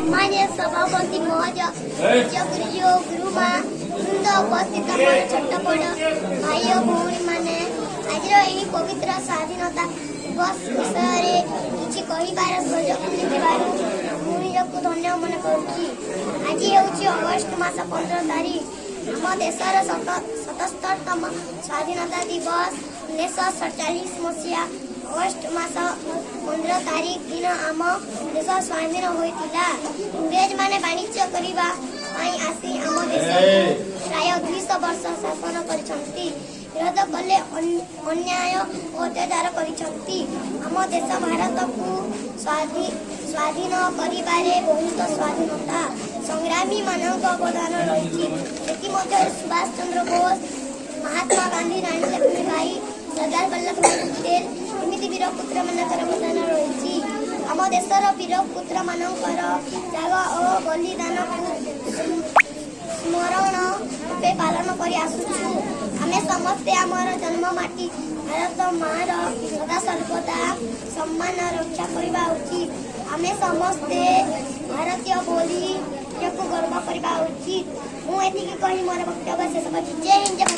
सम्मानीय सभापति महोदय गुरुजी गुरुमा वृंद उपस्थित छोट बड़ भाई और भौणी मैंने आज यही पवित्र स्वाधीनता दिवस विषय किसी कहीबार सुजोग मिलू धन्य मन करुच्ची। आज हूँ अगस्ट मास 15 तारीख आम देशर 77तम स्वाधीनता दिवस 1947 मसीहा अगस्ट मास 15 तारीख दिन आम देश स्वाधीन होता। इंग्रेज माने वाणिज्य करने आसी आम देश प्राय 200 वर्ष शासन करछंती। विरोध कले अन्याय अत्याचार करछंती। आम देश भारत को स्वाधीन करिबारे बहुत स्वाधीनता संग्रामी मानक अवदान रही। सुभाष चंद्र बोस, महात्मा गांधी, रानी लक्ष्मीबाई, सरदार वल्लभ भाई पटेल एमती वीर पुत्र मानकर अवदान रही। आम देशर वीर पुत्र मानकर त्याग और बलिदान को स्मरण रूपे पालन कर आसुछु। आमे समस्ते आमर जन्ममाटी भारत मार सदा सर्वदा सम्मान रक्षा करबा उचित। आमे समस्ते भारतीय बोली को गर्व करबा उचित। मु एतिकी कही मोर वक्तव्य शेष करछि। जय हिंद।